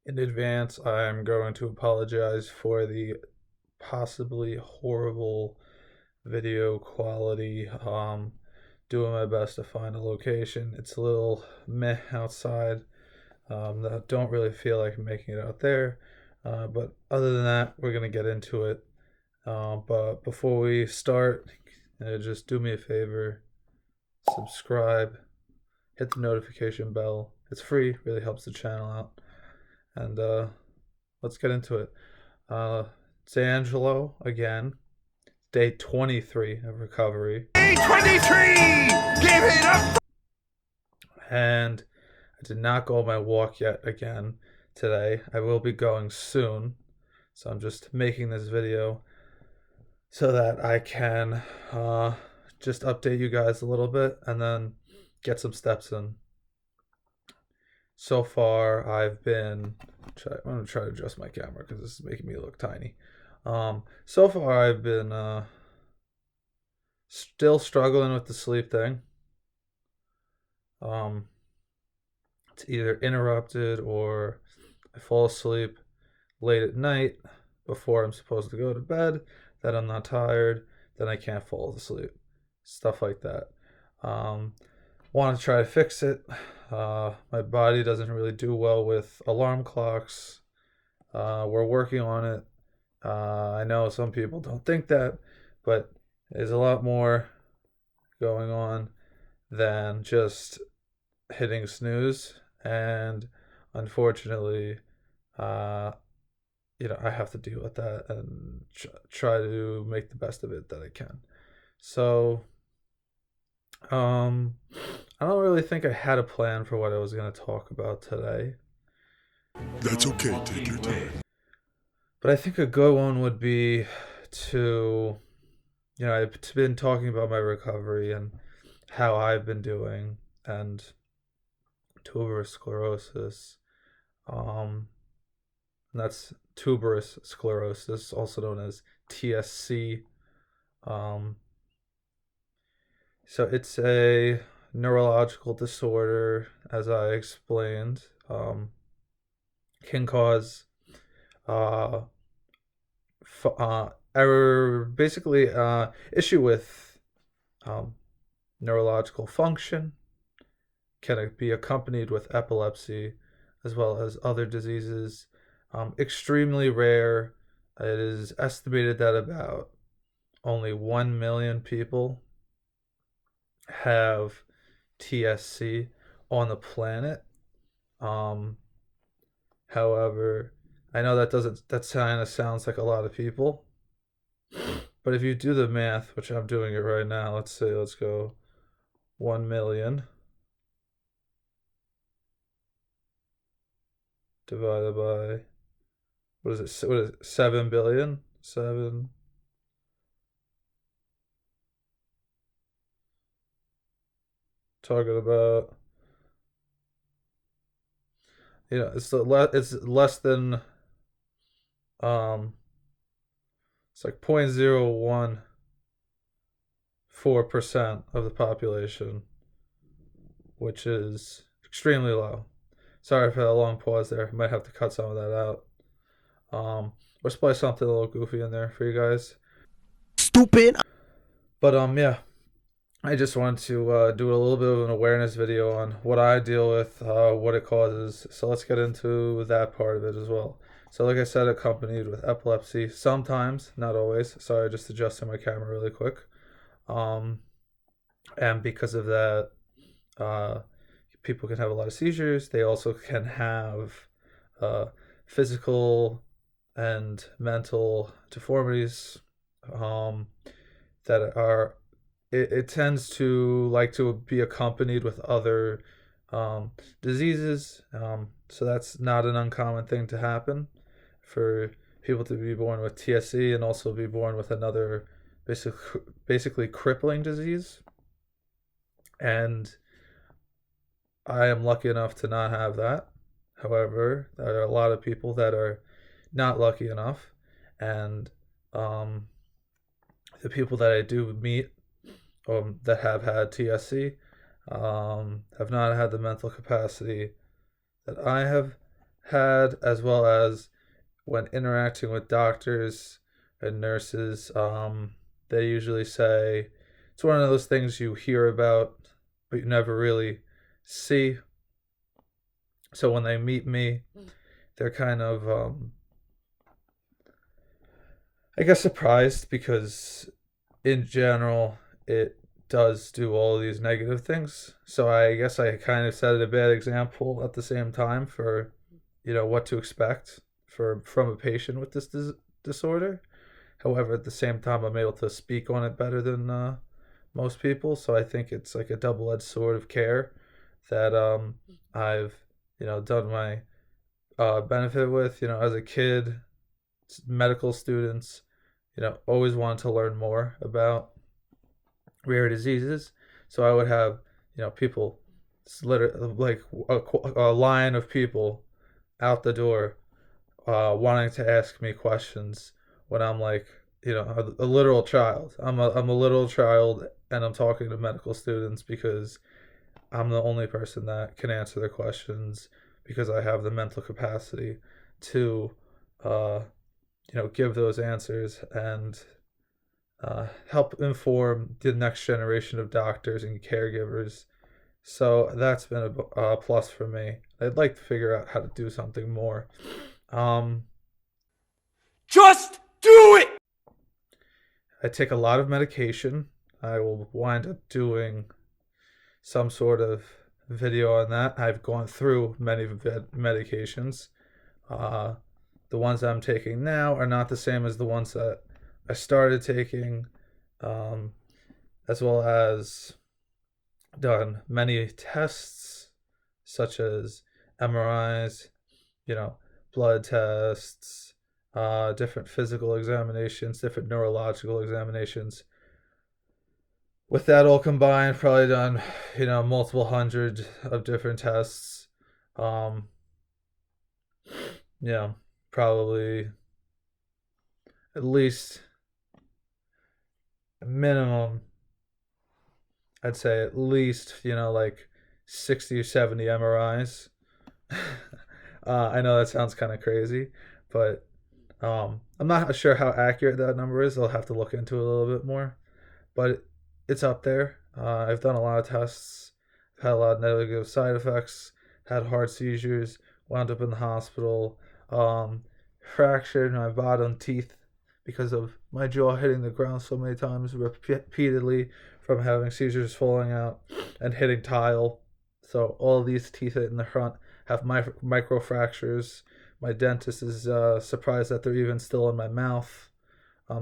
In advance, I'm going to apologize for the possibly horrible video quality. Doing my best to find a location. It's a little meh outside. I don't really feel like making it out there. But other than that, we're going to get into it. But before we start, just do me a favor, subscribe, hit the notification bell. It's free, really helps the channel out. And let's get into it. It's Angelo again, day 23 of recovery. Day 23! Give it up! And I did not go on my walk yet again today. I will be going soon. So I'm just making this video so that I can just update you guys a little bit and then get some steps in. So far, I'm going to try to adjust my camera because this is making me look tiny. So far, I've been still struggling with the sleep thing. It's either interrupted or I fall asleep late at night before I'm supposed to go to bed, that I'm not tired, then I can't fall asleep. Stuff like that. Want to try to fix it. My body doesn't really do well with alarm clocks. We're working on it. I know some people don't think that, but there's a lot more going on than just hitting snooze. And unfortunately, I have to deal with that and try to make the best of it that I can. So, I don't really think I had a plan for what I was going to talk about today. That's okay, take your time. But I think a good one would be to, I've been talking about my recovery and how I've been doing and tuberous sclerosis. And that's tuberous sclerosis, also known as TSC. So it's a neurological disorder, as I explained, can cause issue with neurological function. Can it be accompanied with epilepsy as well as other diseases? Extremely rare. It is estimated that about only 1 million people have TSC on the planet. However, I know that kind of sounds like a lot of people. But if you do the math, which I'm doing it right now, let's go 1 million divided by, what is it? 7 billion? 7. Talking about, it's less than, it's like 0.014% of the population, which is extremely low. Sorry for that long pause there. Might have to cut some of that out. Let's play something a little goofy in there for you guys. Stupid! But yeah, I just wanted to do a little bit of an awareness video on what I deal with, what it causes. So let's get into that part of it as well. So like I said, accompanied with epilepsy, sometimes, not always. Sorry, just adjusting my camera really quick. And because of that, people can have a lot of seizures. They also can have physical and mental deformities that are, it tends to like to be accompanied with other diseases. So that's not an uncommon thing to happen for people to be born with TSC and also be born with another basically crippling disease. And I am lucky enough to not have that. However, there are a lot of people that are not lucky enough, and the people that I do meet that have had TSC have not had the mental capacity that I have had, as well as when interacting with doctors and nurses. They usually say it's one of those things you hear about, but you never really see. So when they meet me, they're kind of, I guess, surprised because in general, it does do all these negative things. So I guess I kind of set a bad example at the same time for, what to expect from a patient with this disorder. However, at the same time, I'm able to speak on it better than most people. So I think it's like a double-edged sword of care that I've done my benefit with. As a kid, medical students, always wanted to learn more about rare diseases. So I would have, people, literally like a line of people out the door wanting to ask me questions when I'm like, a literal child. I'm a literal child, and I'm talking to medical students because I'm the only person that can answer their questions because I have the mental capacity to, uh, give those answers and help inform the next generation of doctors and caregivers. So that's been a plus for me. I'd like to figure out how to do something more. Um, Just do it! I take a lot of medication. I will wind up doing some sort of video on that. I've gone through many medications. Uh, the ones I'm taking now are not the same as the ones that I started taking, um, as well as done many tests, such as MRIs, blood tests, different physical examinations, different neurological examinations. With that all combined, probably done, multiple hundred of different tests. Um, yeah, probably at least minimum, I'd say at least, like 60 or 70 MRIs. I know that sounds kind of crazy, but I'm not sure how accurate that number is. I'll have to look into it a little bit more, but it's up there. I've done a lot of tests, had a lot of negative side effects, had hard seizures, wound up in the hospital, fractured my bottom teeth because of my jaw hitting the ground so many times repeatedly from having seizures falling out and hitting tile. So all of these teeth in the front have micro fractures. My dentist is surprised that they're even still in my mouth.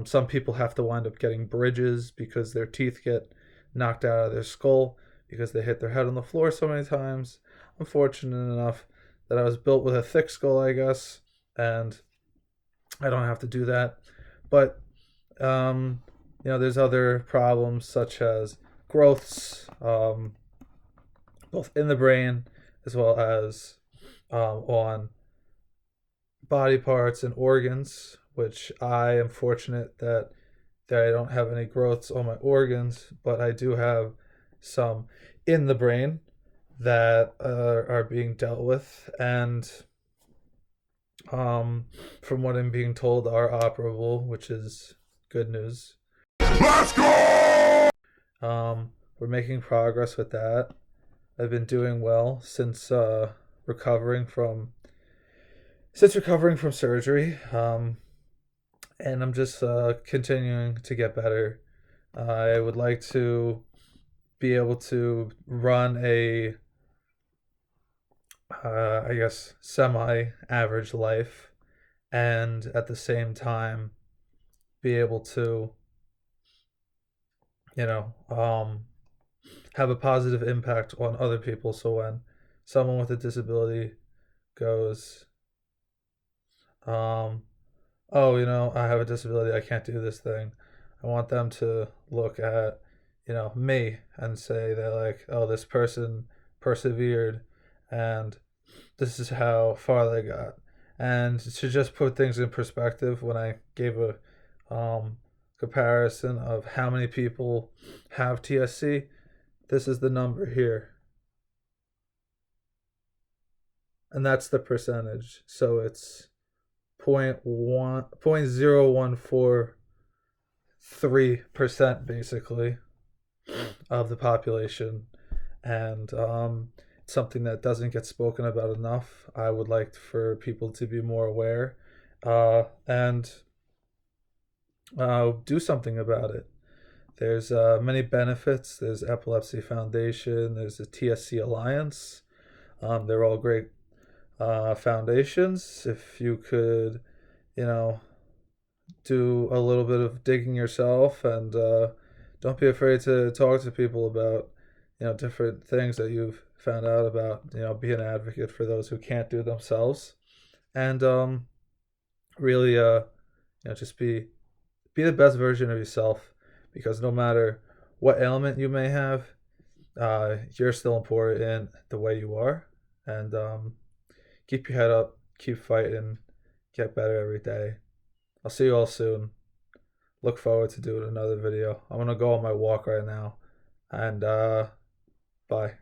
Some people have to wind up getting bridges because their teeth get knocked out of their skull because they hit their head on the floor so many times. I'm fortunate enough that I was built with a thick skull, I guess, and I don't have to do that. But there's other problems such as growths, both in the brain as well as on body parts and organs, which I am fortunate that I don't have any growths on my organs, but I do have some in the brain that are being dealt with, and from what I'm being told, are operable, which is good news. Let's go! We're making progress with that. I've been doing well since recovering from surgery, and I'm just continuing to get better. I would like to be able to run a, I guess, semi-average life, and at the same time be able to, have a positive impact on other people. So when someone with a disability goes, um, oh, I have a disability, I can't do this thing, I want them to look at, me and say that, like, oh, this person persevered and this is how far they got. And to just put things in perspective, when I gave a comparison of how many people have TSC, this is the number here. and that's the percentage. So it's 0.0143% basically of the population, and something that doesn't get spoken about enough. I would like for people to be more aware, and do something about it. There's many benefits. There's Epilepsy Foundation. There's the TSC Alliance. They're all great foundations. If you could, you know, do a little bit of digging yourself, and don't be afraid to talk to people about, different things that you've found out about. Be an advocate for those who can't do themselves, and really, just be the best version of yourself, because no matter what ailment you may have, you're still important the way you are, and keep your head up, keep fighting, get better every day. I'll see you all soon. Look forward to doing another video. I'm gonna go on my walk right now, and bye.